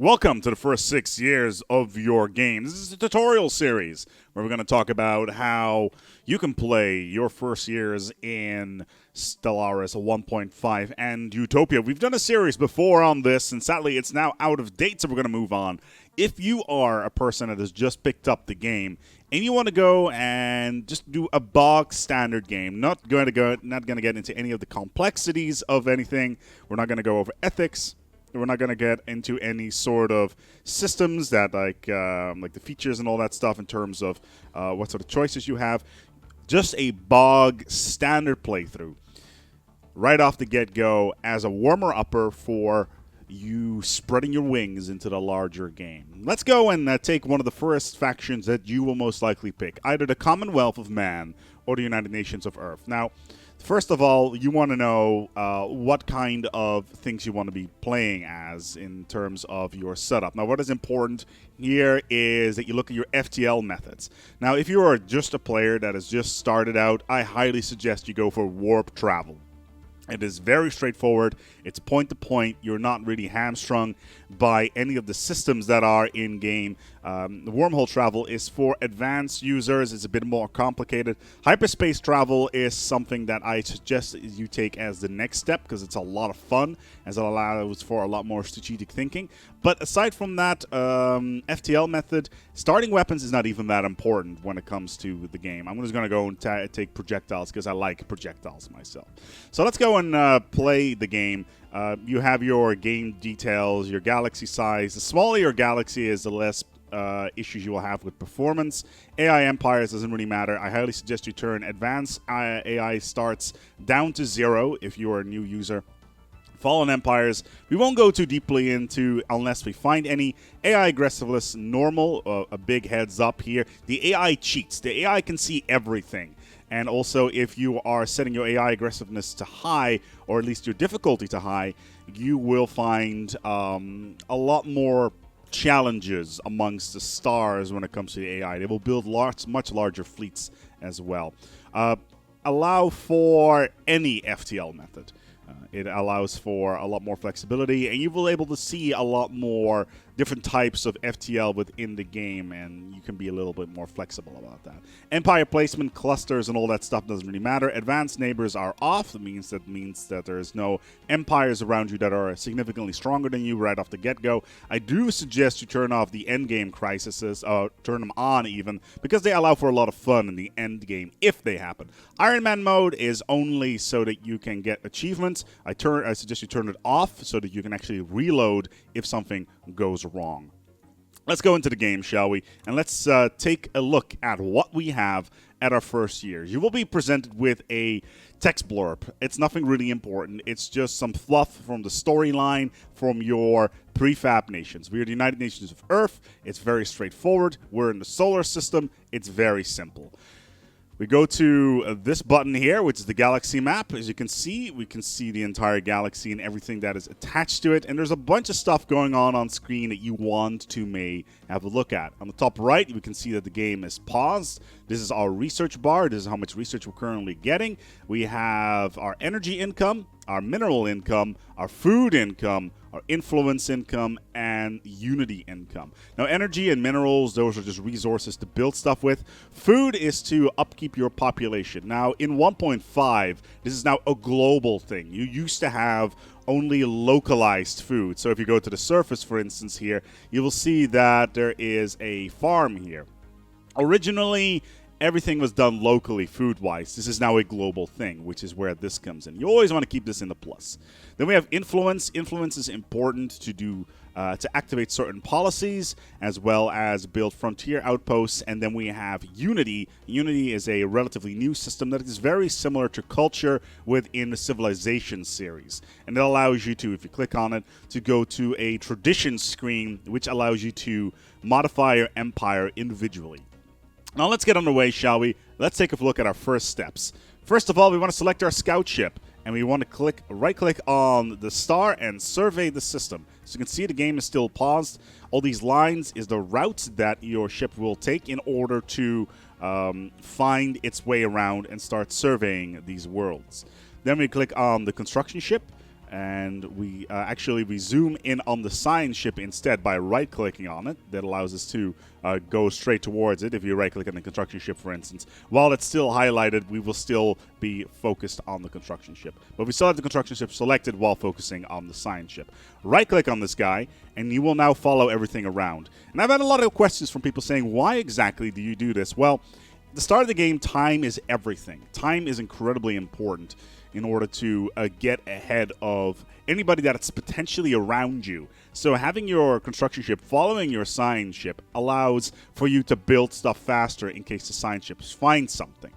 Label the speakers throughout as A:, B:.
A: Welcome to the first 6 years of your game. This is a tutorial series where we're going to talk about how you can play your first years in Stellaris 1.5 and Utopia. We've done a series before on this, and sadly it's now out of date, so we're going to move on. If you are a person that has just picked up the game and you want to go and just do a bog standard game, not going to get into any of the complexities of anything. We're not going to go over ethics. We're not going to get into any sort of systems that like the features and all that stuff in terms of what sort of choices you have. Just a bog standard playthrough right off the get-go as a warmer-upper for you spreading your wings into the larger game. Let's go and take one of the first factions that you will most likely pick, either the Commonwealth of Man or the United Nations of Earth. Now, first of all, you want to know what kind of things you want to be playing as in terms of your setup. Now, what is important here is that you look at your FTL methods. Now, if you are just a player that has just started out, I highly suggest you go for warp travel. It is very straightforward. It's point-to-point. You're not really hamstrung by any of the systems that are in-game. The wormhole travel is for advanced users. It's a bit more complicated. Hyperspace travel is something that I suggest you take as the next step because it's a lot of fun, as it allows for a lot more strategic thinking. But aside from that, FTL method, starting weapons is not even that important when it comes to the game. I'm just going to go and take projectiles because I like projectiles myself. So let's go and play the game. You have your game details, your galaxy size. The smaller your galaxy is, the less issues you will have with performance. AI Empires doesn't really matter. I highly suggest you turn Advanced AI Starts down to 0 if you are a new user. Fallen Empires, we won't go too deeply into unless we find any. AI Aggressiveness, normal, a big heads up here. The AI cheats. The AI can see everything. And also, if you are setting your AI aggressiveness to high, or at least your difficulty to high, you will find a lot more challenges amongst the stars when it comes to the AI. They will build much larger fleets as well. Allow for any FTL method. It allows for a lot more flexibility, and you will be able to see a lot more different types of FTL within the game, and you can be a little bit more flexible about that. Empire placement, clusters, and all that stuff doesn't really matter. Advanced neighbors are off. That means that there's no empires around you that are significantly stronger than you right off the get-go. I do suggest you turn off the endgame crises, turn them on even, because they allow for a lot of fun in the end game if they happen. Iron Man mode is only so that you can get achievements. I suggest you turn it off so that you can actually reload if something goes wrong. Let's go into the game, shall we? And let's take a look at what we have at our first year. You will be presented with a text blurb. It's nothing really important. It's just some fluff from the storyline from your prefab nations. We are the United Nations of Earth. It's very straightforward. We're in the solar system. It's very simple. We go to this button here, which is the galaxy map. As you can see, we can see the entire galaxy and everything that is attached to it. And there's a bunch of stuff going on screen that you want to may have a look at. On the top right, we can see that the game is paused. This is our research bar. This is how much research we're currently getting. We have our energy income, our mineral income, our food income, our influence income, and unity income. Now, energy and minerals, those are just resources to build stuff with. Food is to upkeep your population. Now, in 1.5, this is now a global thing. You used to have only localized food. So if you go to the surface, for instance, here, you will see that there is a farm here. Originally, everything was done locally, food-wise. This is now a global thing, which is where this comes in. You always want to keep this in the plus. Then we have influence. Influence is important to activate certain policies, as well as build frontier outposts. And then we have unity. Unity is a relatively new system that is very similar to culture within the Civilization series. And it allows you to, if you click on it, to go to a tradition screen, which allows you to modify your empire individually. Now let's get underway, shall we? Let's take a look at our first steps. First of all, we want to select our scout ship, and we want to right-click on the star and survey the system. So you can see the game is still paused. All these lines is the route that your ship will take in order to find its way around and start surveying these worlds. Then we click on the construction ship. And we we zoom in on the science ship instead by right-clicking on it. That allows us to go straight towards it. If you right-click on the construction ship, for instance, while it's still highlighted, we will still be focused on the construction ship. But we still have the construction ship selected while focusing on the science ship. Right-click on this guy, and you will now follow everything around. And I've had a lot of questions from people saying, why exactly do you do this? Well, at the start of the game, time is everything. Time is incredibly important in order to get ahead of anybody that's potentially around you. So having your construction ship following your science ship allows for you to build stuff faster in case the science ships find something.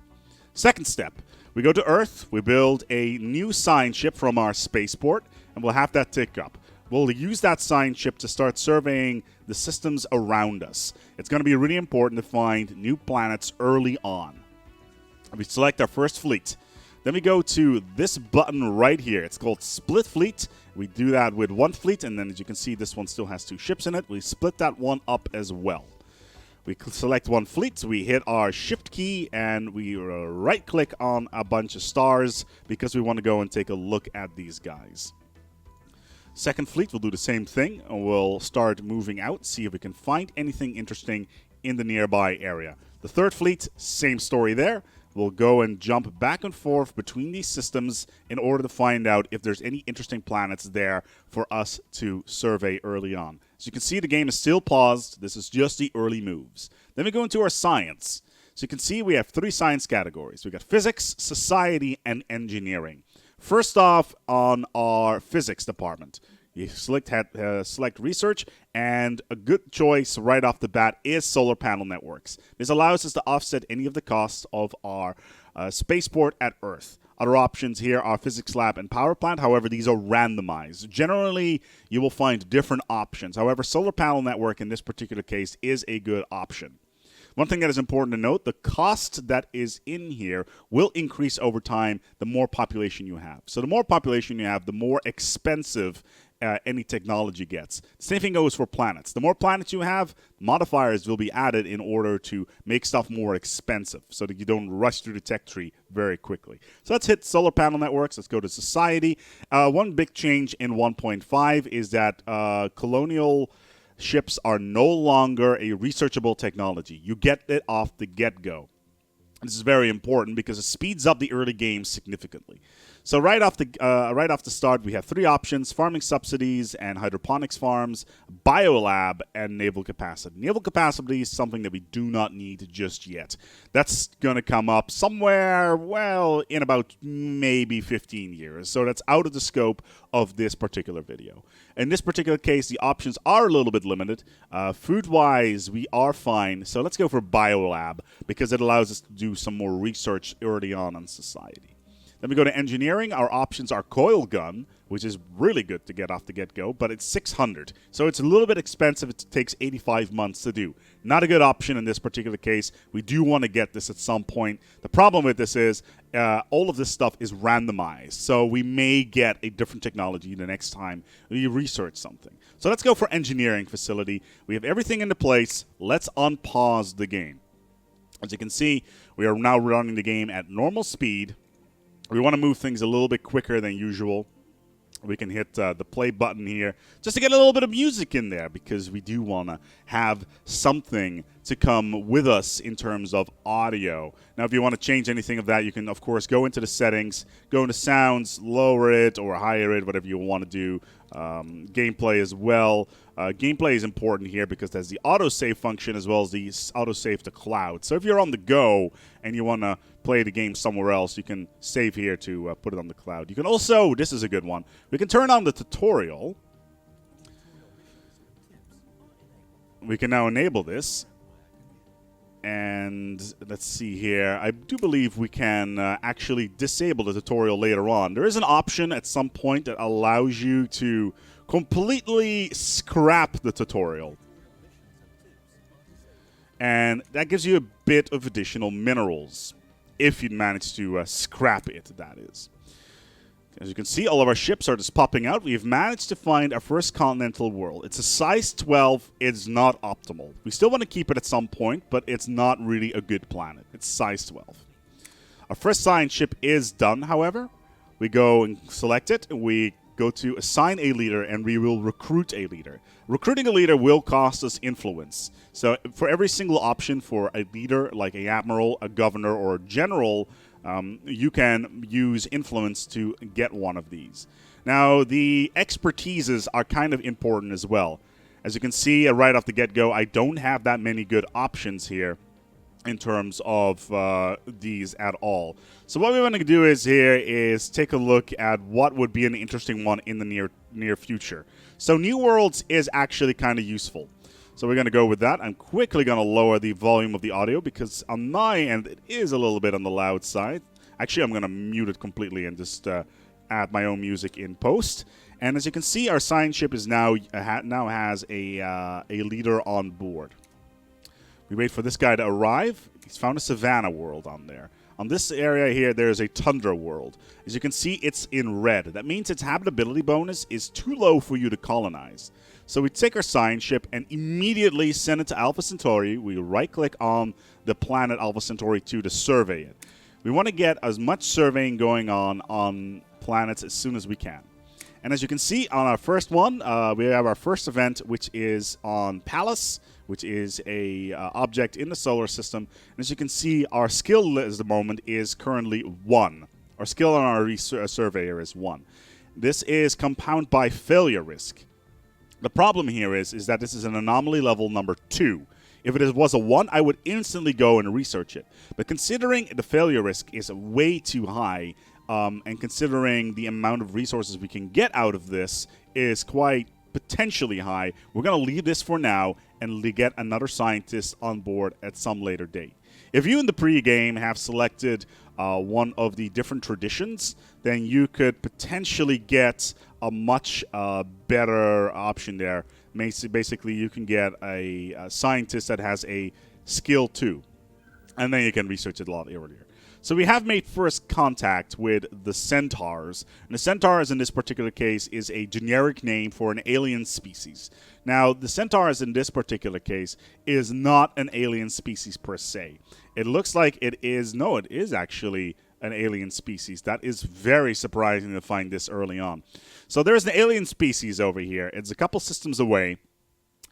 A: Second step, we go to Earth, we build a new science ship from our spaceport, and we'll have that tick up. We'll use that science ship to start surveying the systems around us. It's going to be really important to find new planets early on. We select our first fleet. Then we go to this button right here. It's called Split Fleet. We do that with one fleet, and then as you can see, this one still has 2 ships in it. We split that one up as well. We select one fleet, we hit our shift key, and we right-click on a bunch of stars because we want to go and take a look at these guys. Second fleet, we'll do the same thing, and we'll start moving out, see if we can find anything interesting in the nearby area. The third fleet, same story there. We'll go and jump back and forth between these systems in order to find out if there's any interesting planets there for us to survey early on. As you can see, the game is still paused. This is just the early moves. Then we go into our science. So you can see we have 3 science categories. We've got physics, society, and engineering. First off, on our physics department, you select research, and a good choice right off the bat is solar panel networks. This allows us to offset any of the costs of our spaceport at Earth. Other options here are physics lab and power plant. However, these are randomized. Generally, you will find different options. However, solar panel network in this particular case is a good option. One thing that is important to note, the cost that is in here will increase over time the more population you have. So the more population you have, the more expensive any technology gets. Same thing goes for planets. The more planets you have, modifiers will be added in order to make stuff more expensive so that you don't rush through the tech tree very quickly. So let's hit solar panel networks. Let's go to society. One big change in 1.5 is that colonial ships are no longer a researchable technology. You get it off the get-go. This is very important because it speeds up the early game significantly. So right off the start, we have 3 options: farming subsidies and hydroponics farms, biolab, and naval capacity. Naval capacity is something that we do not need just yet. That's going to come up somewhere, well, in about maybe 15 years. So that's out of the scope of this particular video. In this particular case, the options are a little bit limited. Food-wise, we are fine. So let's go for biolab because it allows us to do some more research early on in society. Then we go to engineering. Our options are coil gun, which is really good to get off the get-go, but it's 600. So it's a little bit expensive. It takes 85 months to do. Not a good option in this particular case. We do want to get this at some point. The problem with this is all of this stuff is randomized. So we may get a different technology the next time we research something. So let's go for engineering facility. We have everything into place. Let's unpause the game. As you can see, we are now running the game at normal speed. We want to move things a little bit quicker than usual. We can hit the play button here just to get a little bit of music in there because we do want to have something to come with us in terms of audio. Now, if you want to change anything of that, you can, of course, go into the settings, go into sounds, lower it or higher it, whatever you want to do. Gameplay as well. Gameplay is important here because there's the autosave function as well as the autosave to cloud. So if you're on the go and you want to play the game somewhere else, you can save here to put it on the cloud. You can also, this is a good one, we can turn on the tutorial. We can now enable this. And let's see here. I do believe we can actually disable the tutorial later on. There is an option at some point that allows you to completely scrap the tutorial. And that gives you a bit of additional minerals, if you manage to scrap it, that is. As you can see, all of our ships are just popping out. We've managed to find our first continental world. It's a size 12. It's not optimal. We still want to keep it at some point, but it's not really a good planet. It's size 12. Our first science ship is done, however. We go and select it, and we go to assign a leader, and we will recruit a leader. Recruiting a leader will cost us influence. So for every single option for a leader, like a admiral, a governor, or a general, you can use influence to get one of these. Now, the expertises are kind of important as well. As you can see right off the get-go, I don't have that many good options here in terms of these at all. So what we want to do is take a look at what would be an interesting one in the near future. So New Worlds is actually kind of useful. So we're going to go with that. I'm quickly going to lower the volume of the audio because on my end it is a little bit on the loud side. Actually, I'm going to mute it completely and just add my own music in post. And as you can see, our science ship is now has a leader on board. We wait for this guy to arrive. He's found a savanna world on there. On this area here, there is a tundra world. As you can see, it's in red. That means its habitability bonus is too low for you to colonize. So we take our science ship and immediately send it to Alpha Centauri. We right-click on the planet Alpha Centauri 2 to survey it. We want to get as much surveying going on planets as soon as we can. And as you can see on our first one, we have our first event, which is on Pallas, which is a object in the solar system. And as you can see, our skill at the moment is currently 1. Our skill on our surveyor is 1. This is compound by failure risk. The problem here is that this is an anomaly level number 2. If it was a 1, I would instantly go and research it. But considering the failure risk is way too high, and considering the amount of resources we can get out of this is quite potentially high, we're going to leave this for now and get another scientist on board at some later date. If you in the pre-game have selected one of the different traditions, then you could potentially get a much better option there. Basically, you can get a scientist that has a skill 2, and then you can research it a lot earlier. So we have made first contact with the Centaurs. And the Centaurs in this particular case is a generic name for an alien species. Now, the Centaurs in this particular case is not an alien species per se. It looks like it is actually an alien species. That is very surprising to find this early on. So there's an alien species over here. It's a couple systems away.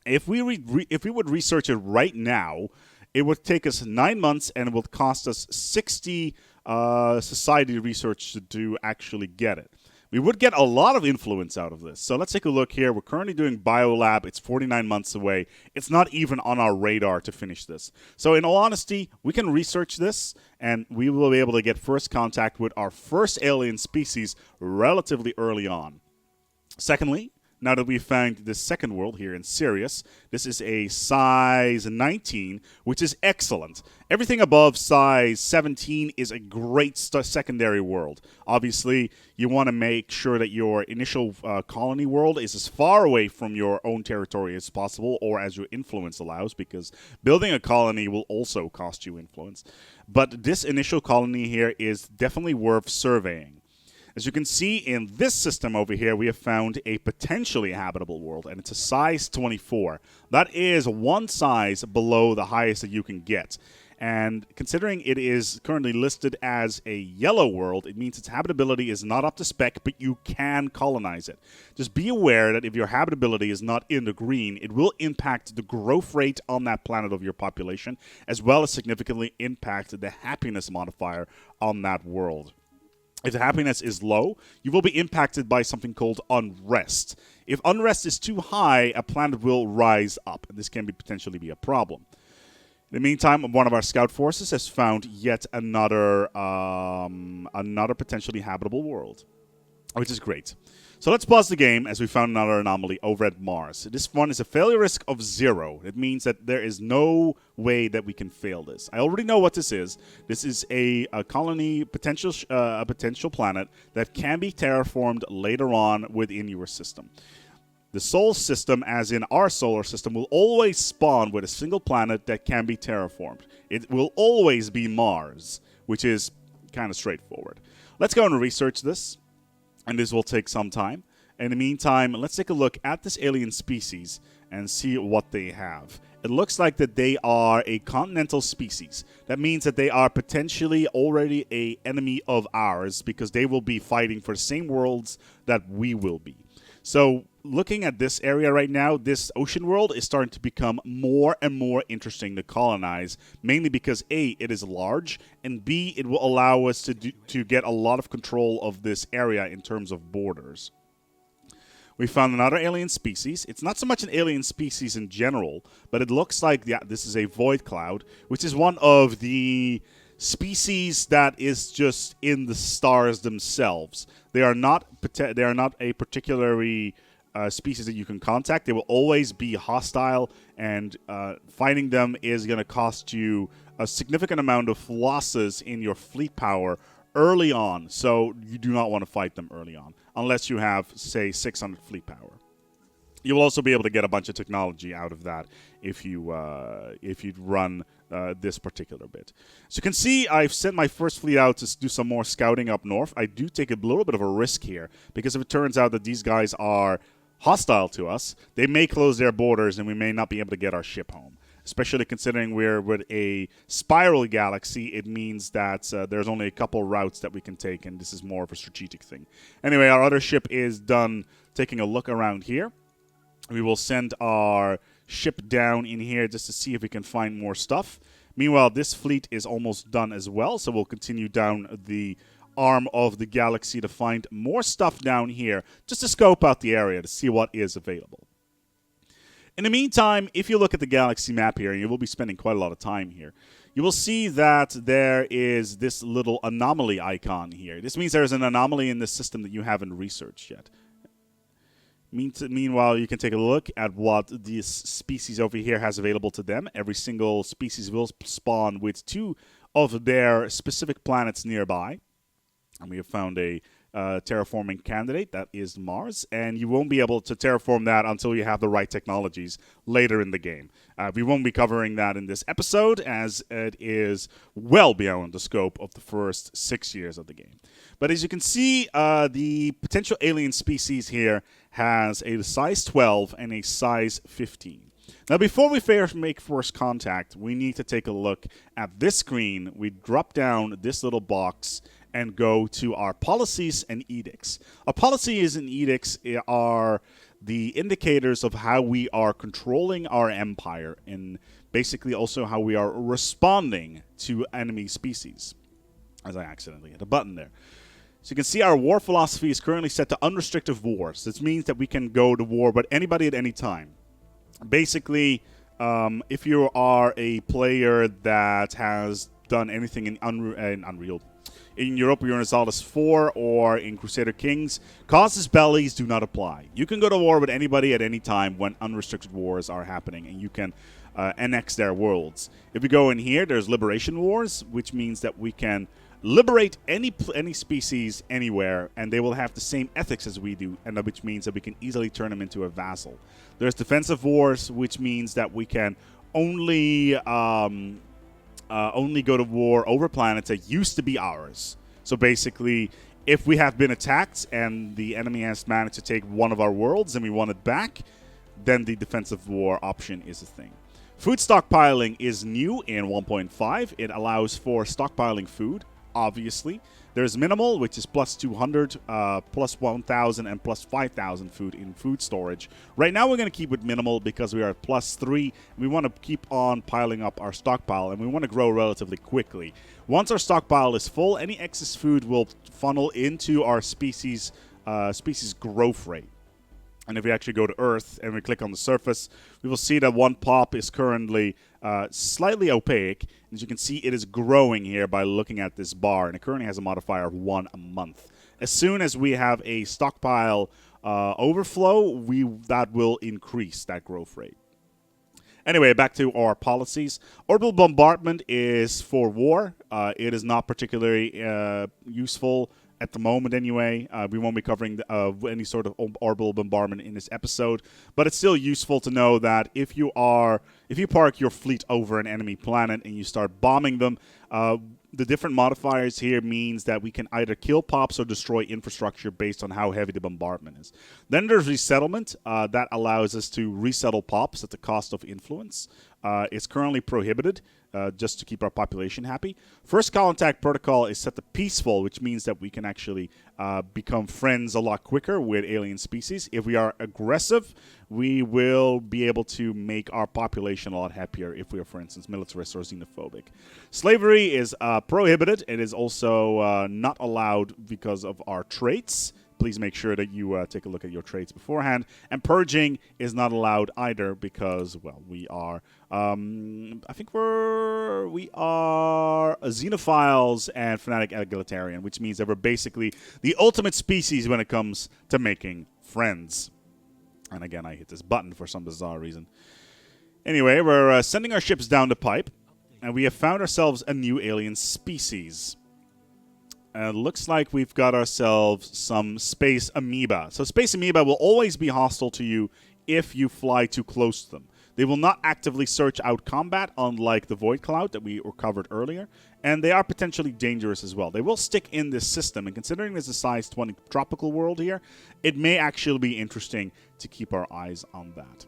A: If we would research it right now, it would take us 9 months, and it would cost us 60 society research to actually get it. We would get a lot of influence out of this. So let's take a look here. We're currently doing Biolab. It's 49 months away. It's not even on our radar to finish this. So in all honesty, we can research this, and we will be able to get first contact with our first alien species relatively early on. Secondly, now that we've found this second world here in Sirius, this is a size 19, which is excellent. Everything above size 17 is a great secondary world. Obviously, you want to make sure that your initial colony world is as far away from your own territory as possible, or as your influence allows, because building a colony will also cost you influence. But this initial colony here is definitely worth surveying. As you can see in this system over here, we have found a potentially habitable world, and it's a size 24. That is one size below the highest that you can get. And considering it is currently listed as a yellow world, it means its habitability is not up to spec, but you can colonize it. Just be aware that if your habitability is not in the green, it will impact the growth rate on that planet of your population, as well as significantly impact the happiness modifier on that world. If the happiness is low, you will be impacted by something called unrest. If unrest is too high, a planet will rise up, and this can potentially be a problem. In the meantime, one of our scout forces has found yet another potentially habitable world, which is great. So let's pause the game as we found another anomaly over at Mars. This one is a failure risk of 0. It means that there is no way that we can fail this. I already know what this is. This is a colony, a potential planet that can be terraformed later on within your system. The Sol system, as in our solar system, will always spawn with a single planet that can be terraformed. It will always be Mars, which is kind of straightforward. Let's go and research this. And this will take some time. In the meantime, let's take a look at this alien species and see what they have. It looks like that they are a continental species. That means that they are potentially already an enemy of ours because they will be fighting for the same worlds that we will be. So looking at this area right now, this ocean world is starting to become more and more interesting to colonize, mainly because A, it is large, and B, it will allow us to get a lot of control of this area in terms of borders. We found another alien species. It's not so much an alien species in general, but it looks like, yeah, this is a void cloud, which is one of the species that is just in the stars themselves. They are not a particularly species that you can contact. They will always be hostile, and finding them is going to cost you a significant amount of losses in your fleet power early on, so you do not want to fight them early on, unless you have, say, 600 fleet power. You will also be able to get a bunch of technology out of that if you run this particular bit. So you can see I've sent my first fleet out to do some more scouting up north. I do take a little bit of a risk here, because if it turns out that these guys are hostile to us, they may close their borders and we may not be able to get our ship home. Especially considering we're with a spiral galaxy, it means that there's only a couple routes that we can take, and this is more of a strategic thing. Anyway, our other ship is done taking a look around here. We will send our ship down in here just to see if we can find more stuff. Meanwhile, this fleet is almost done as well, so we'll continue down the arm of the galaxy to find more stuff down here, just to scope out the area to see what is available. In the meantime, if you look at the galaxy map here, and you will be spending quite a lot of time here, you will see that there is this little anomaly icon here. This means there's an anomaly in the system that you haven't researched yet. Meanwhile, you can take a look at what this species over here has available to them. Every single species will spawn with 2 of their specific planets nearby. And we have found a terraforming candidate, that is Mars, and you won't be able to terraform that until you have the right technologies later in the game. We won't be covering that in this episode, as it is well beyond the scope of the first 6 years of the game. But as you can see, the potential alien species here has a size 12 and a size 15. Now, before we make first contact, we need to take a look at this screen. We drop down this little box and go to our policies and edicts. Our policies and edicts are the indicators of how we are controlling our empire, and basically also how we are responding to enemy species. As I accidentally hit a button there. So you can see our war philosophy is currently set to unrestricted wars. This means that we can go to war with anybody at any time. Basically, if you are a player that has done anything in Unreal, in Europa Universalis 4 or in Crusader Kings, casus bellis do not apply. You can go to war with anybody at any time when unrestricted wars are happening, and you can annex their worlds. If we go in here, there's liberation wars, which means that we can liberate any species anywhere, and they will have the same ethics as we do, and which means that we can easily turn them into a vassal. There's defensive wars, which means that we can only go to war over planets that used to be ours. So basically, if we have been attacked and the enemy has managed to take one of our worlds and we want it back, then the defensive war option is a thing. Food stockpiling is new in 1.5. It allows for stockpiling food, obviously. There's minimal, which is plus 200, plus 1,000, and plus 5,000 food in food storage. Right now, we're going to keep with minimal because we are at plus 3. We want to keep on piling up our stockpile, and we want to grow relatively quickly. Once our stockpile is full, any excess food will funnel into our species growth rate. And if we actually go to Earth and we click on the surface, we will see that one pop is currently slightly opaque. As you can see, it is growing here by looking at this bar, and it currently has a modifier of 1 a month. As soon as we have a stockpile overflow, that will increase that growth rate. Anyway, back to our policies. Orbital bombardment is for war. It is not particularly useful at the moment anyway. We won't be covering any sort of orbital bombardment in this episode, but it's still useful to know that if you park your fleet over an enemy planet and you start bombing them, The different modifiers here means that we can either kill pops or destroy infrastructure based on how heavy the bombardment is. Then there's resettlement. That allows us to resettle pops at the cost of influence. It's currently prohibited just to keep our population happy. First contact protocol is set to peaceful, which means that we can actually become friends a lot quicker with alien species. If we are aggressive, we will be able to make our population a lot happier if we are, for instance, militarist or xenophobic. Slavery is prohibited. It is also not allowed because of our traits. Please make sure that you take a look at your traits beforehand. And purging is not allowed either because, well, we are, I think we are xenophiles and fanatic egalitarian, which means that we're basically the ultimate species when it comes to making friends. And again, I hit this button for some bizarre reason. Anyway, we're sending our ships down the pipe, and we have found ourselves a new alien species. Looks like we've got ourselves some space amoeba. So space amoeba will always be hostile to you if you fly too close to them. They will not actively search out combat, unlike the Void Cloud that we covered earlier. And they are potentially dangerous as well. They will stick in this system, and considering there's a size 20 tropical world here, it may actually be interesting to keep our eyes on that.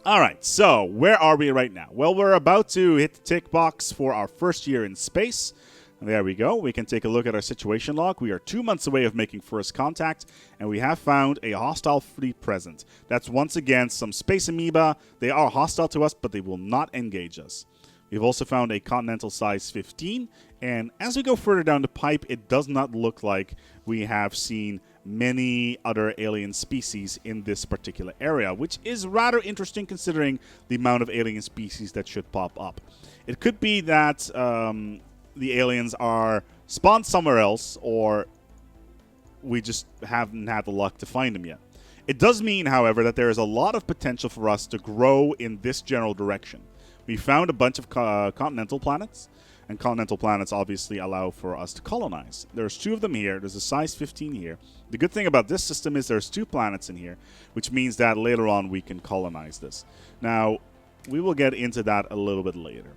A: Alright, so where are we right now? Well, we're about to hit the tick box for our first year in space. There we go. We can take a look at our situation log. We are 2 months away of making first contact, and we have found a hostile fleet present. That's once again some space amoeba. They are hostile to us, but they will not engage us. We've also found a continental size 15, and as we go further down the pipe, it does not look like we have seen many other alien species in this particular area, which is rather interesting considering the amount of alien species that should pop up. It could be that the aliens are spawned somewhere else, or we just haven't had the luck to find them yet. It does mean, however, that there is a lot of potential for us to grow in this general direction. We found a bunch of continental planets, and continental planets obviously allow for us to colonize. There's 2 of them here. There's a size 15 here. The good thing about this system is there's 2 planets in here, which means that later on we can colonize this. Now, we will get into that a little bit later.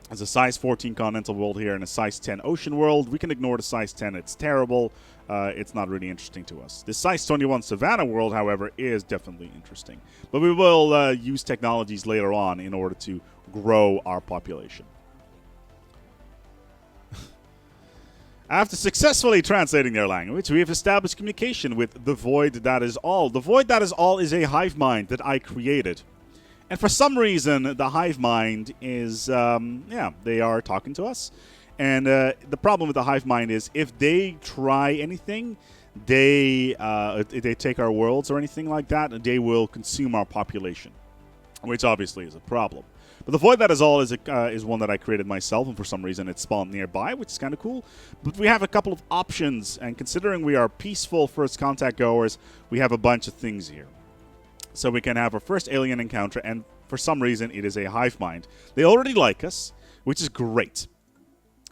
A: There's a size 14 continental world here and a size 10 ocean world. We can ignore the size 10. It's terrible. It's not really interesting to us. The size 21 savannah world, however, is definitely interesting. But we will use technologies later on in order to grow our population. After successfully translating their language, we have established communication with the Void That Is All. The Void That Is All is a hive mind that I created. And for some reason, the hive mind is, they are talking to us. And the problem with the hive mind is if they try anything, if they take our worlds or anything like that, they will consume our population, which obviously is a problem. But the Void That Is All is one that I created myself, and for some reason it spawned nearby, which is kind of cool. But we have a couple of options, and considering we are peaceful first contact goers, we have a bunch of things here. So we can have our first alien encounter, and for some reason, it is a hive mind. They already like us, which is great.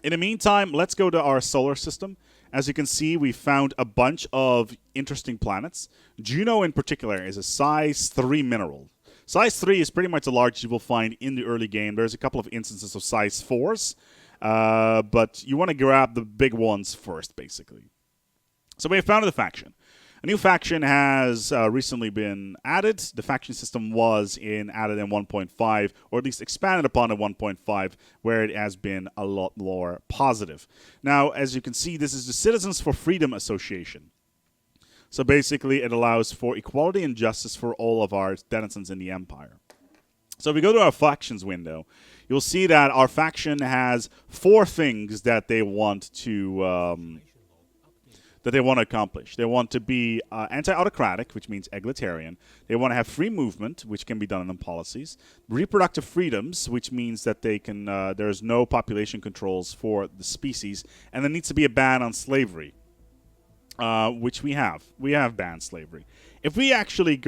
A: In the meantime, let's go to our solar system. As you can see, we found a bunch of interesting planets. Juno, in particular, is a size 3 mineral. Size 3 is pretty much the largest you will find in the early game. There's a couple of instances of size 4s, but you want to grab the big ones first, basically. So we have founded a faction. A new faction has recently been added. The faction system was added in 1.5, or at least expanded upon in 1.5, where it has been a lot more positive. Now, as you can see, this is the Citizens for Freedom Association. So basically, it allows for equality and justice for all of our denizens in the Empire. So if we go to our factions window, you'll see that our faction has 4 things that they want to accomplish. They want to be anti-autocratic, which means egalitarian. They want to have free movement, which can be done in policies. Reproductive freedoms, which means that they can there's no population controls for the species, and there needs to be a ban on slavery, which we have. We have banned slavery. If we actually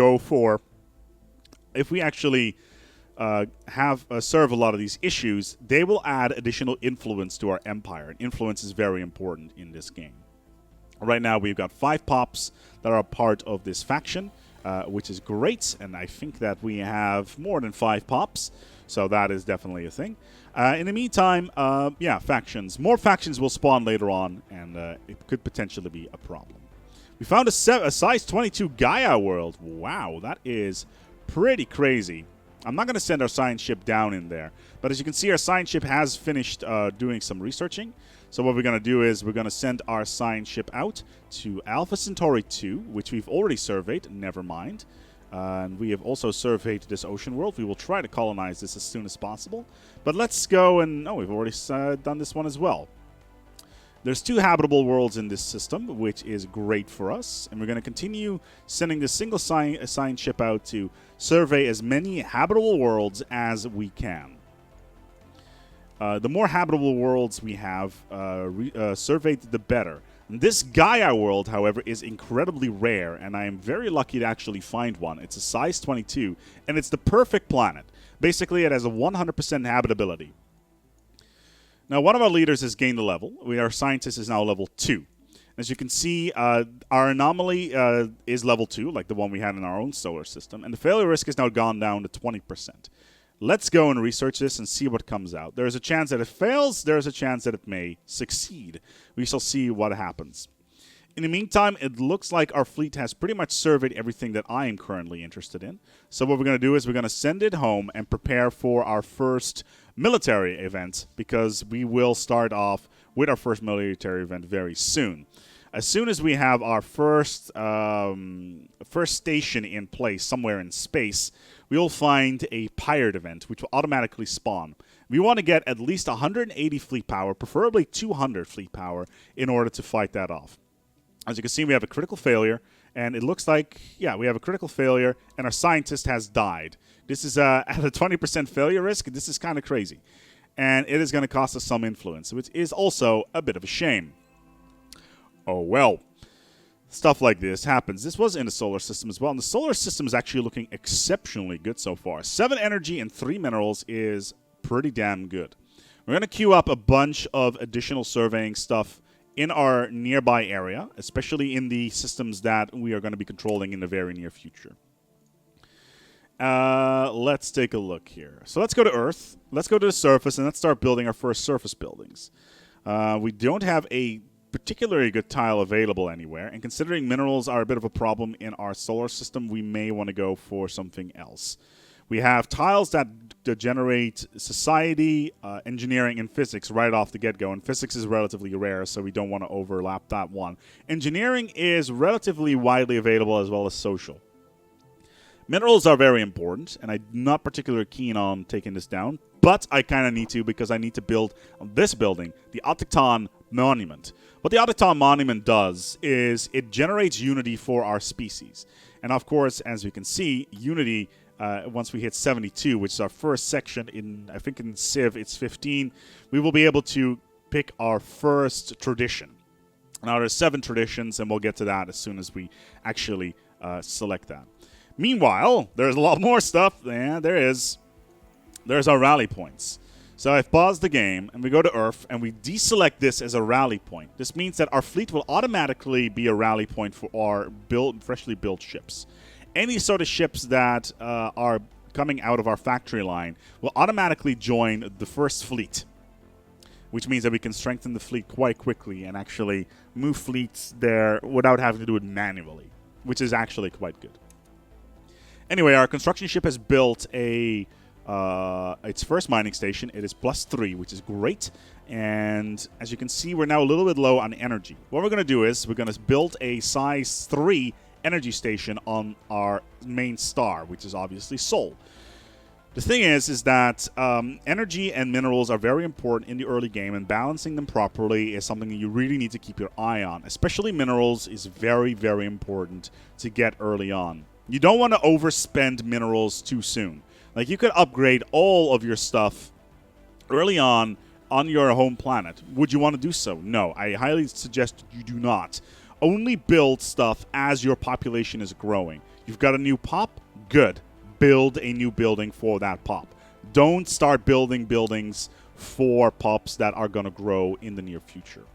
A: serve a lot of these issues, they will add additional influence to our empire, and influence is very important in this game. Right now, we've got 5 pops that are part of this faction. which is great. And I think that we have more than 5 pops, so that is definitely a thing. In the meantime, yeah, factions. More factions will spawn later on, and it could potentially be a problem. We found a size 22 Gaia world. Wow, that is pretty crazy. I'm not going to send our science ship down in there, but as you can see, our science ship has finished doing some researching. So what we're going to do is we're going to send our science ship out to Alpha Centauri 2, which we've already surveyed, never mind. And we have also surveyed this ocean world. We will try to colonize this as soon as possible. But let's go and... Oh, we've already done this one as well. There's 2 habitable worlds in this system, which is great for us. And we're going to continue sending this single science ship out to survey as many habitable worlds as we can. The more habitable worlds we have surveyed, the better. This Gaia world, however, is incredibly rare, and I am very lucky to actually find one. It's a size 22, and it's the perfect planet. Basically, it has a 100% habitability. Now, one of our leaders has gained a level. Our scientist is now level 2. As you can see, our anomaly is level 2, like the one we had in our own solar system, and the failure risk has now gone down to 20%. Let's go and research this and see what comes out. There is a chance that it fails. There is a chance that it may succeed. We shall see what happens. In the meantime, it looks like our fleet has pretty much surveyed everything that I am currently interested in. So what we're going to do is we're going to send it home and prepare for our first military event, because we will start off with our first military event very soon. As soon as we have our first station in place somewhere in space, we will find a pirate event, which will automatically spawn. We want to get at least 180 fleet power, preferably 200 fleet power, in order to fight that off. As you can see, we have a critical failure, and it looks like, yeah, we have a critical failure, and our scientist has died. This is at a 20% failure risk. This is kind of crazy. And it is going to cost us some influence, which is also a bit of a shame. Oh, well. Stuff like this happens. This was in the solar system as well, and the solar system is actually looking exceptionally good so far. 7 energy and 3 minerals is pretty damn good. We're going to queue up a bunch of additional surveying stuff in our nearby area, especially in the systems that we are going to be controlling in the very near future. Let's take a look here. So let's go to Earth. Let's go to the surface, and let's start building our first surface buildings. We don't have a particularly good tile available anywhere, and considering minerals are a bit of a problem in our solar system, we may want to go for something else. We have tiles that generate society, engineering, and physics right off the get-go, and physics is relatively rare, so we don't want to overlap that one. Engineering is relatively widely available, as well as social. Minerals are very important, and I'm not particularly keen on taking this down, but I kind of need to, because I need to build this building, the Autochton Monument. What the Autochton Monument does is it generates unity for our species. And of course, as we can see, unity, once we hit 72, which is our first section in, I think in Civ, it's 15, we will be able to pick our first tradition. Now, there's 7 traditions, and we'll get to that as soon as we actually select that. Meanwhile, there's a lot more stuff. Yeah, there is. There's our rally points. So I've paused the game, and we go to Earth, and we deselect this as a rally point. This means that our fleet will automatically be a rally point for our freshly built ships. Any sort of ships that are coming out of our factory line will automatically join the first fleet, which means that we can strengthen the fleet quite quickly and actually move fleets there without having to do it manually, which is actually quite good. Anyway, our construction ship has built its first mining station. It is +3, which is great. And as you can see, we're now a little bit low on energy. What we're going to do is we're going to build a size 3 energy station on our main star, which is obviously Sol. The thing is that energy and minerals are very important in the early game, and balancing them properly is something you really need to keep your eye on. Especially minerals is very, very important to get early on. You don't want to overspend minerals too soon. Like, you could upgrade all of your stuff early on your home planet. Would you want to do so? No, I highly suggest you do not. Only build stuff as your population is growing. You've got a new pop? Good. Build a new building for that pop. Don't start building buildings for pops that are going to grow in the near future.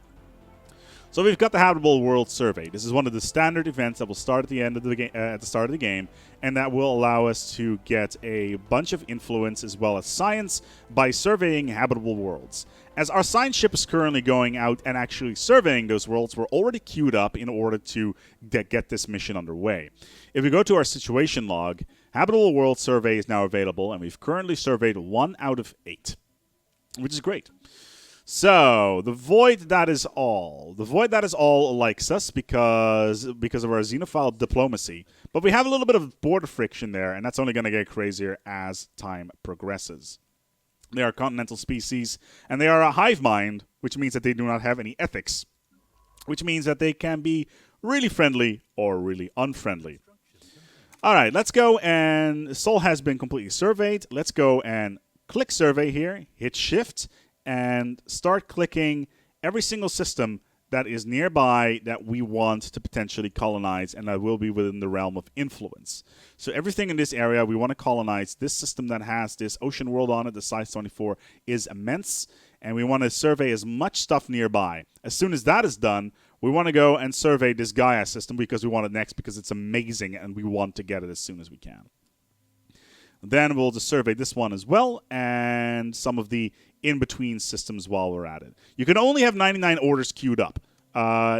A: So we've got the Habitable World Survey. This is one of the standard events that will start at the end of the game, at the start of the game, and that will allow us to get a bunch of influence as well as science by surveying habitable worlds. As our science ship is currently going out and actually surveying those worlds, we're already queued up in order to get this mission underway. If we go to our situation log, Habitable World Survey is now available, and we've currently surveyed 1 out of 8, which is great. So, the Void That Is All. The Void That Is All likes us because of our xenophile diplomacy. But we have a little bit of border friction there, and that's only going to get crazier as time progresses. They are a continental species, and they are a hive mind, which means that they do not have any ethics. Which means that they can be really friendly or really unfriendly. Alright, let's go, and Sol has been completely surveyed. Let's go and click Survey here, hit Shift, and start clicking every single system that is nearby that we want to potentially colonize, and that will be within the realm of influence. So everything in this area we want to colonize. This system that has this ocean world on it, the size 24, is immense, and we want to survey as much stuff nearby. As soon as that is done, we want to go and survey this Gaia system because we want it next, because it's amazing and we want to get it as soon as we can. Then we'll just survey this one as well, and some of the in-between systems while we're at it. You can only have 99 orders queued up.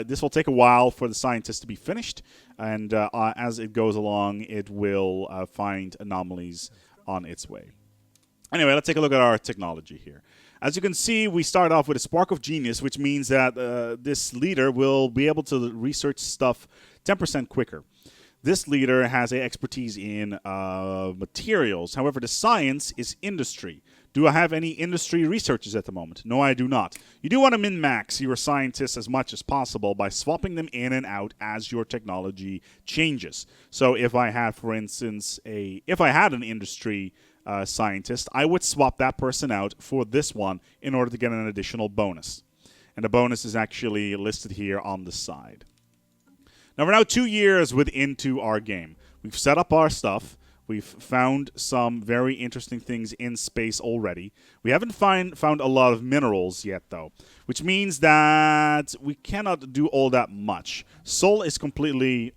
A: This will take a while for the scientists to be finished, and as it goes along, it will find anomalies on its way. Anyway, let's take a look at our technology here. As you can see, we start off with a Spark of Genius, which means that this leader will be able to research stuff 10% quicker. This leader has an expertise in materials. However, the science is industry. Do I have any industry researchers at the moment? No, I do not. You do want to min-max your scientists as much as possible by swapping them in and out as your technology changes. So if I had, for instance, if I had an industry scientist, I would swap that person out for this one in order to get an additional bonus. And the bonus is actually listed here on the side. Now, we're now 2 years into our game. We've set up our stuff. We've found some very interesting things in space already. We haven't found a lot of minerals yet, though, which means that we cannot do all that much. Sol is completely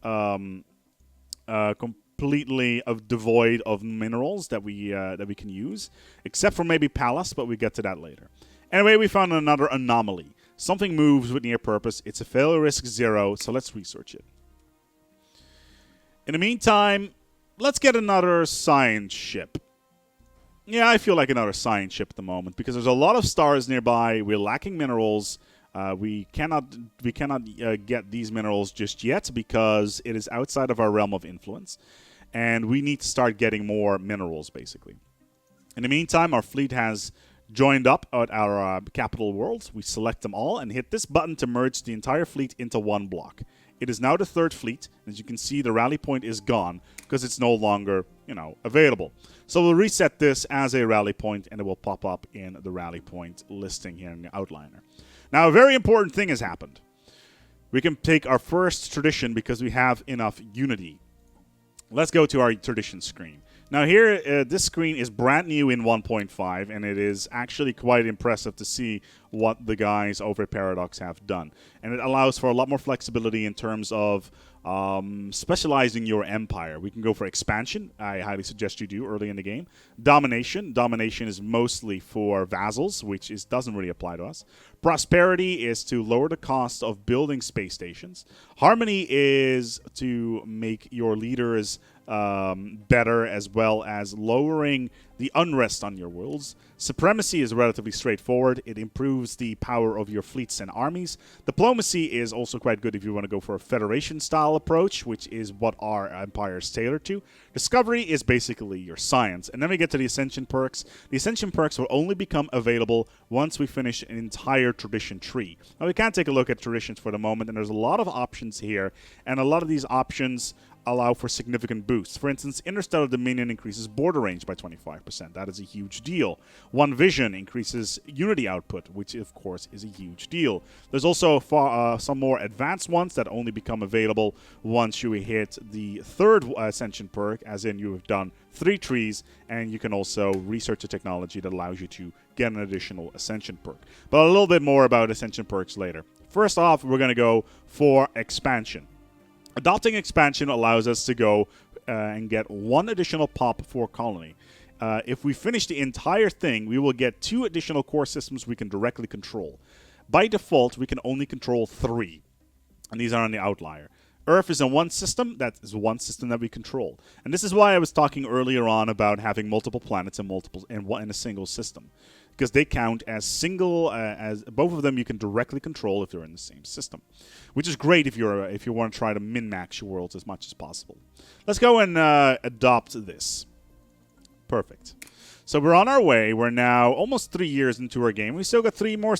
A: devoid of minerals that we can use, except for maybe Pallas, but we get to that later. Anyway, we found another anomaly. Something moves with near purpose. It's a failure risk 0, so let's research it. In the meantime, let's get another science ship. Yeah, I feel like another science ship at the moment, because there's a lot of stars nearby. We're lacking minerals. We cannot get these minerals just yet because it is outside of our realm of influence, and we need to start getting more minerals, basically. In the meantime, our fleet has joined up at our capital worlds. We select them all and hit this button to merge the entire fleet into one block. It is now the third fleet. As you can see, the rally point is gone because it's no longer, available. So we'll reset this as a rally point, and it will pop up in the rally point listing here in the outliner. Now, a very important thing has happened. We can take our first tradition because we have enough unity. Let's go to our tradition screen. Now here, this screen is brand new in 1.5, and it is actually quite impressive to see what the guys over at Paradox have done. And it allows for a lot more flexibility in terms of specializing your empire. We can go for expansion. I highly suggest you do early in the game. Domination. Domination is mostly for vassals, which doesn't really apply to us. Prosperity is to lower the cost of building space stations. Harmony is to make your leaders better, as well as lowering the unrest on your worlds. Supremacy is relatively straightforward. It improves the power of your fleets and armies. Diplomacy is also quite good if you want to go for a Federation-style approach, which is what our empire is tailored to. Discovery is basically your science. And then we get to the Ascension perks. The Ascension perks will only become available once we finish an entire tradition tree. Now, we can take a look at traditions for the moment, and there's a lot of options here, and a lot of these options allow for significant boosts. For instance, Interstellar Dominion increases border range by 25%. That is a huge deal. One Vision increases unity output, which of course is a huge deal. There's also some more advanced ones that only become available once you hit the third Ascension perk, as in you have done 3 trees, and you can also research a technology that allows you to get an additional Ascension perk. But a little bit more about Ascension perks later. First off, we're going to go for expansion. Adopting expansion allows us to go and get 1 additional pop for colony. If we finish the entire thing, we will get 2 additional core systems we can directly control. By default, we can only control 3, and these are on the outlier. Earth is in 1 system. That is 1 system that we control. And this is why I was talking earlier on about having multiple planets and in a single system, because they count as single, as both of them you can directly control if they're in the same system, which is great if you want to try to min-max your worlds as much as possible. Let's go and adopt this. Perfect. So we're on our way. We're now almost 3 years into our game. We still got 3 more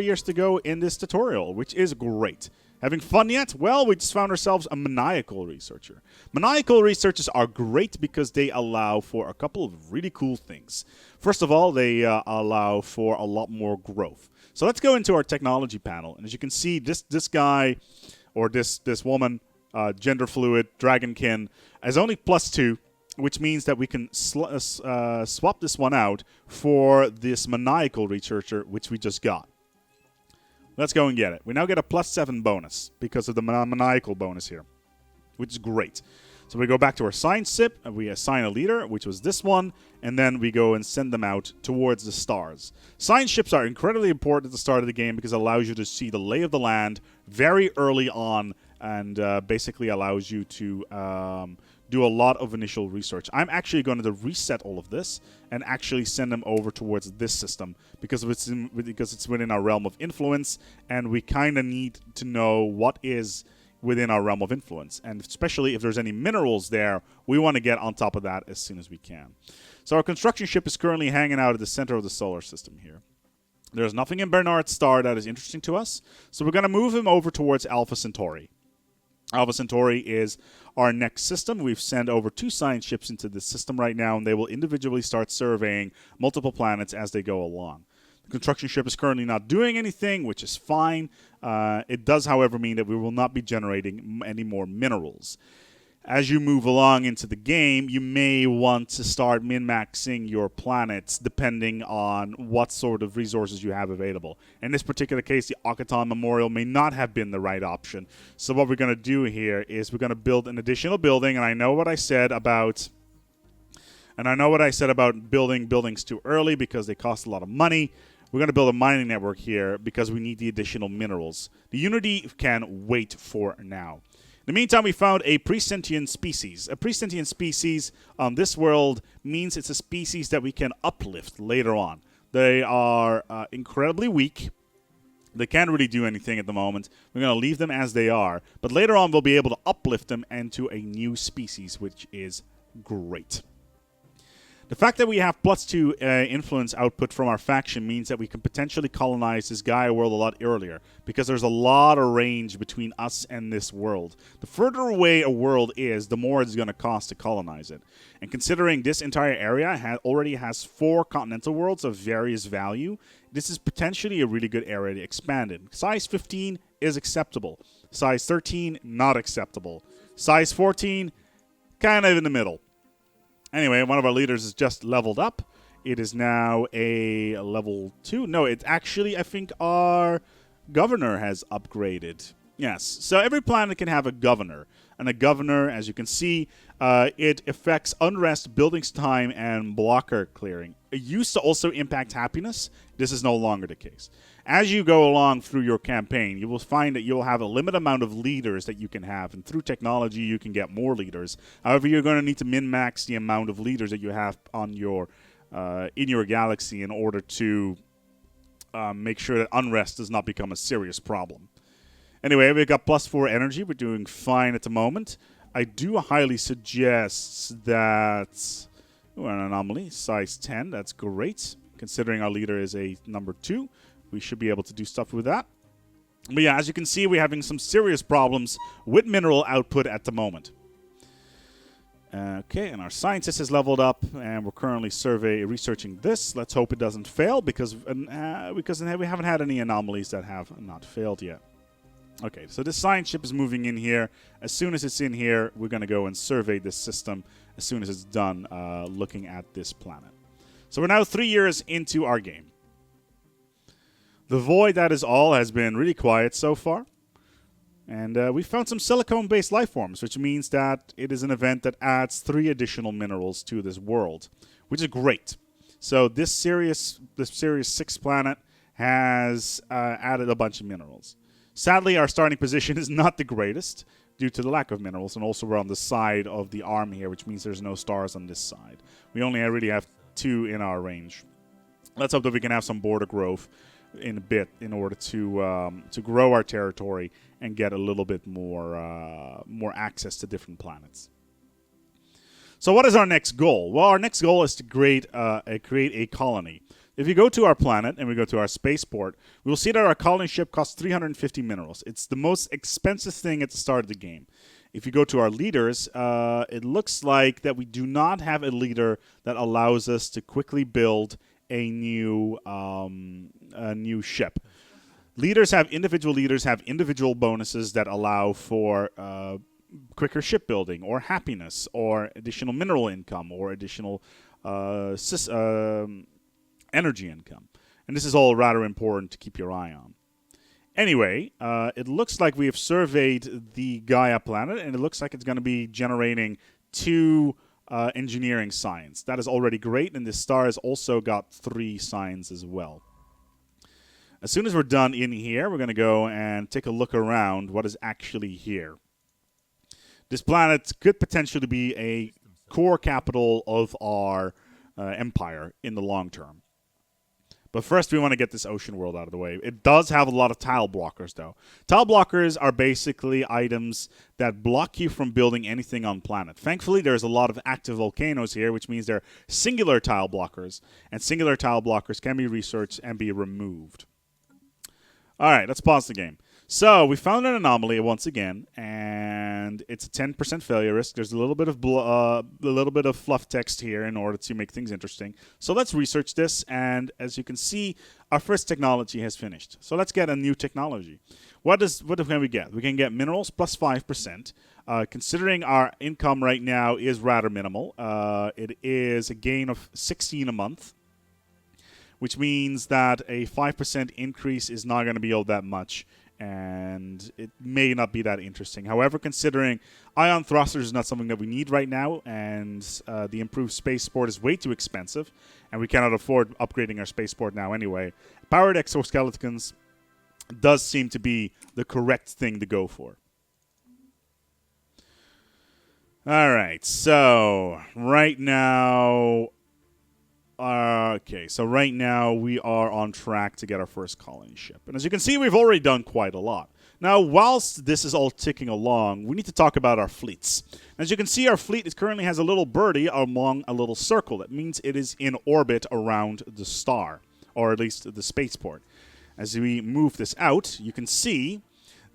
A: years to go in this tutorial, which is great. Having fun yet? Well, we just found ourselves a maniacal researcher. Maniacal researchers are great because they allow for a couple of really cool things. First of all, they allow for a lot more growth. So let's go into our technology panel. And as you can see, this guy or this woman, gender fluid, dragonkin, is only +2, which means that we can swap this one out for this maniacal researcher, which we just got. Let's go and get it. We now get a +7 bonus because of the maniacal bonus here, which is great. So we go back to our science ship, and we assign a leader, which was this one, and then we go and send them out towards the stars. Science ships are incredibly important at the start of the game because it allows you to see the lay of the land very early on and basically allows you to do a lot of initial research. I'm actually going to reset all of this and actually send them over towards this system because it's within our realm of influence, and we kind of need to know what is within our realm of influence. And especially if there's any minerals there, we want to get on top of that as soon as we can. So our construction ship is currently hanging out at the center of the solar system here. There's nothing in Bernard's star that is interesting to us, so we're going to move him over towards Alpha Centauri. Alpha Centauri is our next system. We've sent over 2 science ships into this system right now, and they will individually start surveying multiple planets as they go along. The construction ship is currently not doing anything, which is fine. It does, however, mean that we will not be generating any more minerals. As you move along into the game, you may want to start min-maxing your planets depending on what sort of resources you have available. In this particular case, the Akaton Memorial may not have been the right option. So what we're going to do here is we're going to build an additional building, and I know what I said about building buildings too early because they cost a lot of money. We're going to build a mining network here because we need the additional minerals. The Unity can wait for now. In the meantime, we found a pre-sentient species. A pre-sentient species on this world means it's a species that we can uplift later on. They are incredibly weak. They can't really do anything at the moment. We're going to leave them as they are. But later on, we'll be able to uplift them into a new species, which is great. The fact that we have +2 influence output from our faction means that we can potentially colonize this Gaia world a lot earlier, because there's a lot of range between us and this world. The further away a world is, the more it's going to cost to colonize it. And considering this entire area already has 4 continental worlds of various value, this is potentially a really good area to expand in. Size 15 is acceptable. Size 13, not acceptable. Size 14, kind of in the middle. Anyway, one of our leaders is just leveled up. It is now a level 2. No, it's actually, I think our governor has upgraded. Yes, so every planet can have a governor. And a governor, as you can see, it affects unrest, buildings time, and blocker clearing. It used to also impact happiness. This is no longer the case. As you go along through your campaign, you will find that you'll have a limited amount of leaders that you can have, and through technology you can get more leaders. However, you're going to need to min-max the amount of leaders that you have on your in your galaxy in order to make sure that unrest does not become a serious problem. Anyway, we got +4 energy. We're doing fine at the moment. I do highly suggest that we're an anomaly, size 10. That's great. Considering our leader is a number 2, we should be able to do stuff with that. But yeah, as you can see, we're having some serious problems with mineral output at the moment. Okay, and our scientist is leveled up, and we're currently researching this. Let's hope it doesn't fail, because we haven't had any anomalies that have not failed yet. Okay, so this science ship is moving in here. As soon as it's in here, we're going to go and survey this system as soon as it's done looking at this planet. So we're now 3 years into our game. The void, that is all, has been really quiet so far. And we found some silicone-based life forms, which means that it is an event that adds 3 additional minerals to this world, which is great. So this Sirius 6 planet has added a bunch of minerals. Sadly, our starting position is not the greatest due to the lack of minerals, and also we're on the side of the arm here, which means there's no stars on this side. We only really have 2 in our range. Let's hope that we can have some border growth in a bit in order to grow our territory and get a little bit more access to different planets. So what is our next goal? Well, our next goal is to create a colony. If you go to our planet and we go to our spaceport, we will see that our colony ship costs 350 minerals. It's the most expensive thing at the start of the game. If you go to our leaders, it looks like that we do not have a leader that allows us to quickly build a new ship. Individual leaders have individual bonuses that allow for quicker shipbuilding or happiness or additional mineral income or additional energy income. And this is all rather important to keep your eye on. Anyway, it looks like we have surveyed the Gaia planet, and it looks like it's going to be generating 2 engineering signs. That is already great, and this star has also got 3 signs as well. As soon as we're done in here, we're going to go and take a look around what is actually here. This planet could potentially be a core capital of our empire in the long term. But first, we want to get this ocean world out of the way. It does have a lot of tile blockers, though. Tile blockers are basically items that block you from building anything on planet. Thankfully, there's a lot of active volcanoes here, which means they're singular tile blockers. And singular tile blockers can be researched and be removed. All right, let's pause the game. So we found an anomaly once again, and it's a 10% failure risk. There's a little bit of fluff text here in order to make things interesting. So let's research this, and as you can see, our first technology has finished. So let's get a new technology. What can we get? We can get minerals plus 5%. Considering our income right now is rather minimal, it is a gain of 16 a month, which means that a 5% increase is not going to be all that much. And it may not be that interesting. However, considering ion thrusters is not something that we need right now, and the improved spaceport is way too expensive, and we cannot afford upgrading our spaceport now anyway, powered exoskeletons does seem to be the correct thing to go for. All right, so right now... so right now we are on track to get our first colony ship. And as you can see, we've already done quite a lot. Now, whilst this is all ticking along, we need to talk about our fleets. As you can see, our fleet currently has a little birdie along a little circle. That means it is in orbit around the star, or at least the spaceport. As we move this out, you can see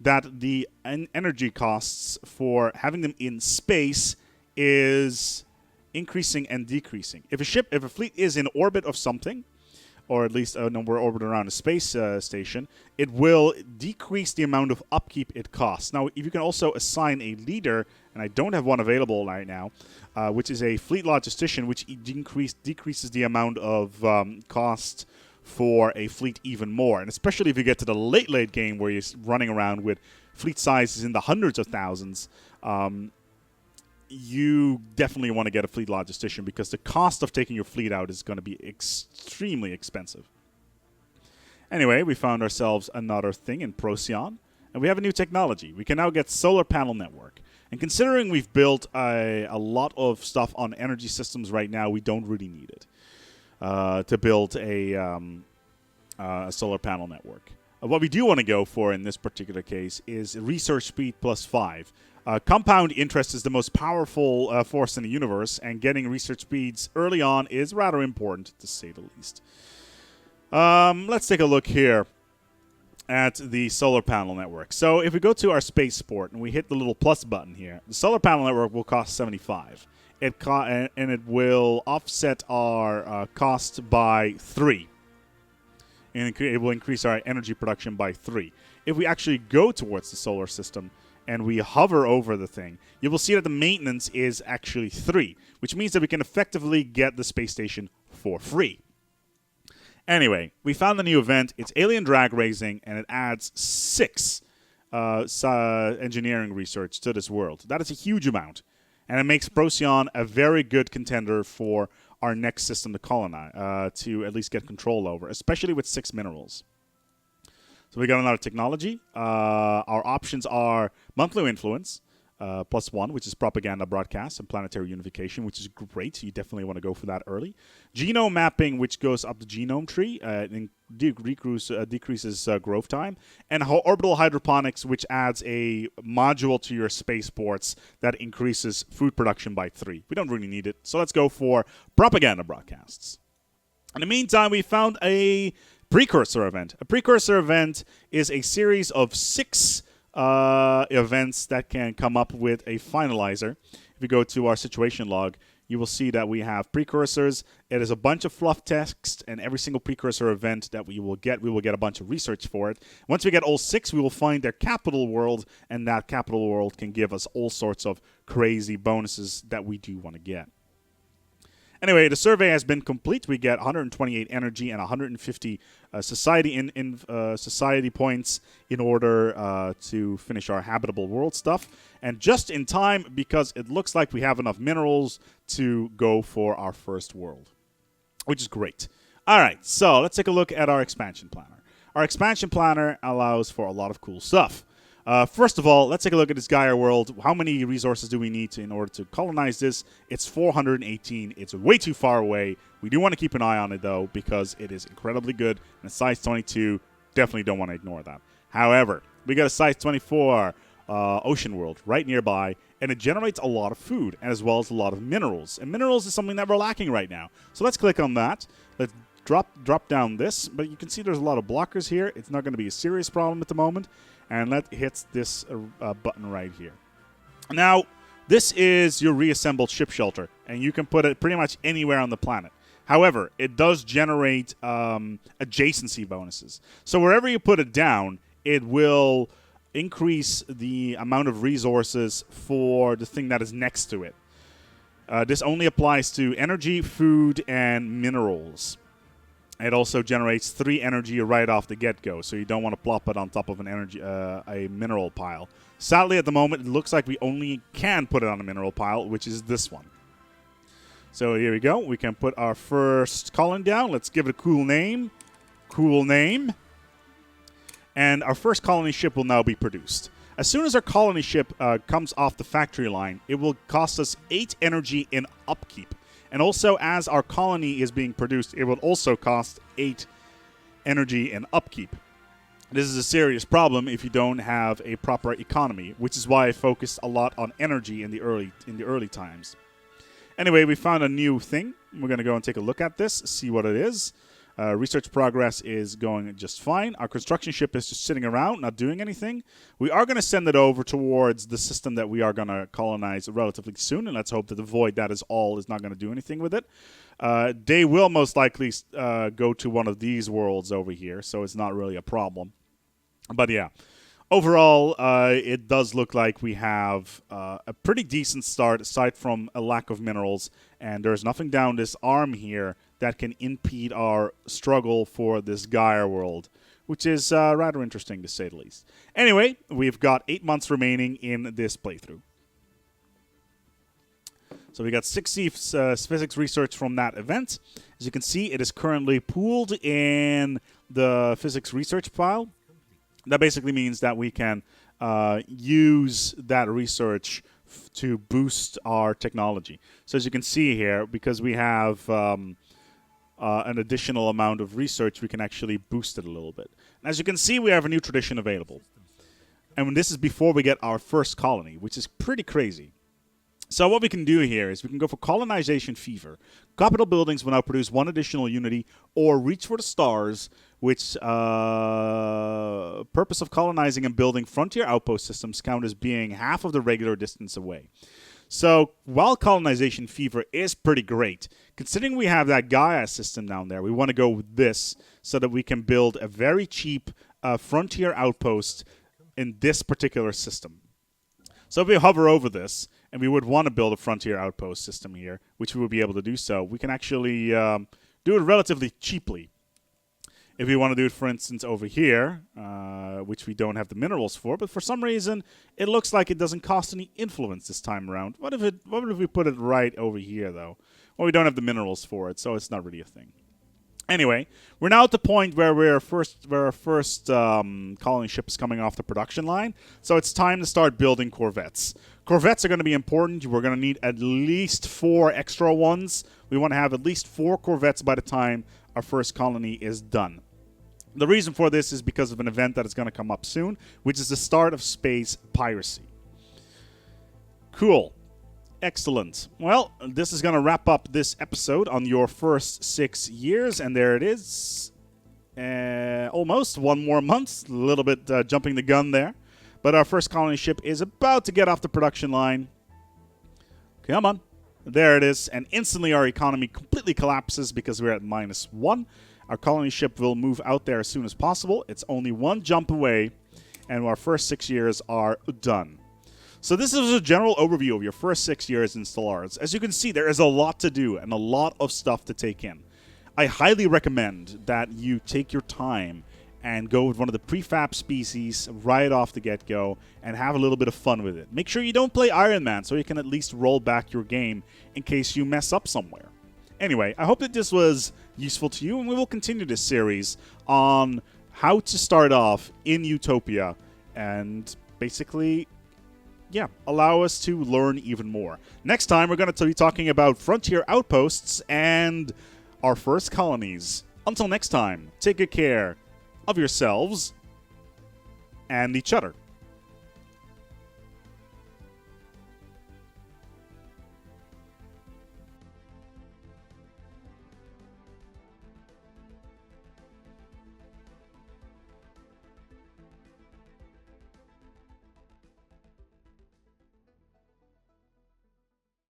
A: that the energy costs for having them in space is increasing and decreasing. If a fleet is in orbit of something, or at least we're orbiting around a space station, it will decrease the amount of upkeep it costs. Now, if you can also assign a leader, and I don't have one available right now, which is a fleet logistician, which decreases the amount of cost for a fleet even more. And especially if you get to the late game where you're running around with fleet sizes in the hundreds of thousands, you definitely want to get a fleet logistician because the cost of taking your fleet out is going to be extremely expensive. Anyway, we found ourselves another thing in Procyon, and we have a new technology. We can now get solar panel network. And considering we've built a lot of stuff on energy systems right now, we don't really need it to build a solar panel network. What we do want to go for in this particular case is research speed plus 5. Compound interest is the most powerful force in the universe, and getting research speeds early on is rather important, to say the least. Let's take a look here at the solar panel network. So if we go to our spaceport and we hit the little plus button here, the solar panel network will cost 75. And it will offset our cost by 3. And it will increase our energy production by 3. If we actually go towards the solar system and we hover over the thing, you will see that the maintenance is actually 3, which means that we can effectively get the space station for free. Anyway, we found a new event. It's Alien Drag Racing, and it adds 6 engineering research to this world. That is a huge amount. And it makes Procyon a very good contender for our next system to colonize, to at least get control over, especially with 6 minerals. So we got another technology. Our options are monthly influence, +1, which is propaganda broadcast and planetary unification, which is great. You definitely want to go for that early. Genome mapping, which goes up the genome tree and decreases growth time. And orbital hydroponics, which adds a module to your spaceports that increases food production by 3. We don't really need it, so let's go for propaganda broadcasts. In the meantime, we found a Precursor event. A Precursor event is a series of 6 events that can come up with a finalizer. If you go to our situation log, you will see that we have precursors. It is a bunch of fluff text, and every single precursor event that we will get a bunch of research for it. Once we get all 6, we will find their capital world, and that capital world can give us all sorts of crazy bonuses that we do want to get. Anyway, the survey has been complete. We get 128 energy and 150 society points in order to finish our habitable world stuff. And just in time, because it looks like we have enough minerals to go for our first world, which is great. All right, so let's take a look at our expansion planner. Our expansion planner allows for a lot of cool stuff. First of all, let's take a look at this Gaia world. How many resources do we need in order to colonize this? It's 418. It's way too far away. We do want to keep an eye on it, though, because it is incredibly good. And size 22, definitely don't want to ignore that. However, we got a size 24 ocean world right nearby, and it generates a lot of food, as well as a lot of minerals. And minerals is something that we're lacking right now. So let's click on that. Let's drop down this. But you can see there's a lot of blockers here. It's not going to be a serious problem at the moment. And let's hit this button right here. Now, this is your reassembled ship shelter, and you can put it pretty much anywhere on the planet. However, it does generate adjacency bonuses. So wherever you put it down, it will increase the amount of resources for the thing that is next to it. This only applies to energy, food, and minerals. It also generates 3 energy right off the get-go, so you don't want to plop it on top of an a mineral pile. Sadly, at the moment, it looks like we only can put it on a mineral pile, which is this one. So here we go. We can put our first colony down. Let's give it a cool name. Cool name. And our first colony ship will now be produced. As soon as our colony ship comes off the factory line, it will cost us 8 energy in upkeep. And also, as our colony is being produced, it will also cost 8 energy in upkeep. This is a serious problem if you don't have a proper economy, which is why I focused a lot on energy in the early times. Anyway, we found a new thing. We're going to go and take a look at this, see what it is. Research progress is going just fine. Our construction ship is just sitting around, not doing anything. We are going to send it over towards the system that we are going to colonize relatively soon, and let's hope that the void that is all is not going to do anything with it. They will most likely go to one of these worlds over here, so it's not really a problem. But yeah, overall, it does look like we have a pretty decent start, aside from a lack of minerals, and there's nothing down this arm here that can impede our struggle for this Gaia world, which is rather interesting to say the least. Anyway, we've got 8 months remaining in this playthrough. So we got 60 physics research from that event. As you can see, it is currently pooled in the physics research file. That basically means that we can use that research to boost our technology. So as you can see here, because we have an additional amount of research, we can actually boost it a little bit. And as you can see, we have a new tradition available. And this is before we get our first colony, which is pretty crazy. So what we can do here is we can go for colonization fever. Capital buildings will now produce 1 additional unity, or reach for the stars, which purpose of colonizing and building frontier outpost systems count as being half of the regular distance away. So while colonization fever is pretty great, considering we have that Gaia system down there, we want to go with this so that we can build a very cheap frontier outpost in this particular system. So if we hover over this, and we would want to build a frontier outpost system here, which we would be able to do so, we can actually do it relatively cheaply. If we want to do it, for instance, over here, which we don't have the minerals for, but for some reason, it looks like it doesn't cost any influence this time around. What if we put it right over here, though? Well, we don't have the minerals for it, so it's not really a thing. Anyway, we're now at the point where our first colony ship is coming off the production line, so it's time to start building corvettes. Corvettes are going to be important. We're going to need at least 4 extra ones. We want to have at least 4 corvettes by the time our first colony is done. The reason for this is because of an event that is going to come up soon, which is the start of space piracy. Cool. Excellent. Well, this is going to wrap up this episode on your first 6 years, and there it is. Almost 1 more month. A little bit jumping the gun there. But our first colony ship is about to get off the production line. Come on. There it is. And instantly our economy completely collapses because we're at -1. Our colony ship will move out there as soon as possible. It's only 1 jump away, and our first 6 years are done. So this is a general overview of your first 6 years in Stellaris. As you can see, there is a lot to do and a lot of stuff to take in. I highly recommend that you take your time and go with one of the prefab species right off the get-go and have a little bit of fun with it. Make sure you don't play Iron Man so you can at least roll back your game in case you mess up somewhere. Anyway, I hope that this was useful to you, and we will continue this series on how to start off in Utopia and basically, yeah, allow us to learn even more. Next time, we're going to be talking about frontier outposts and our first colonies. Until next time, take good care of yourselves and each other.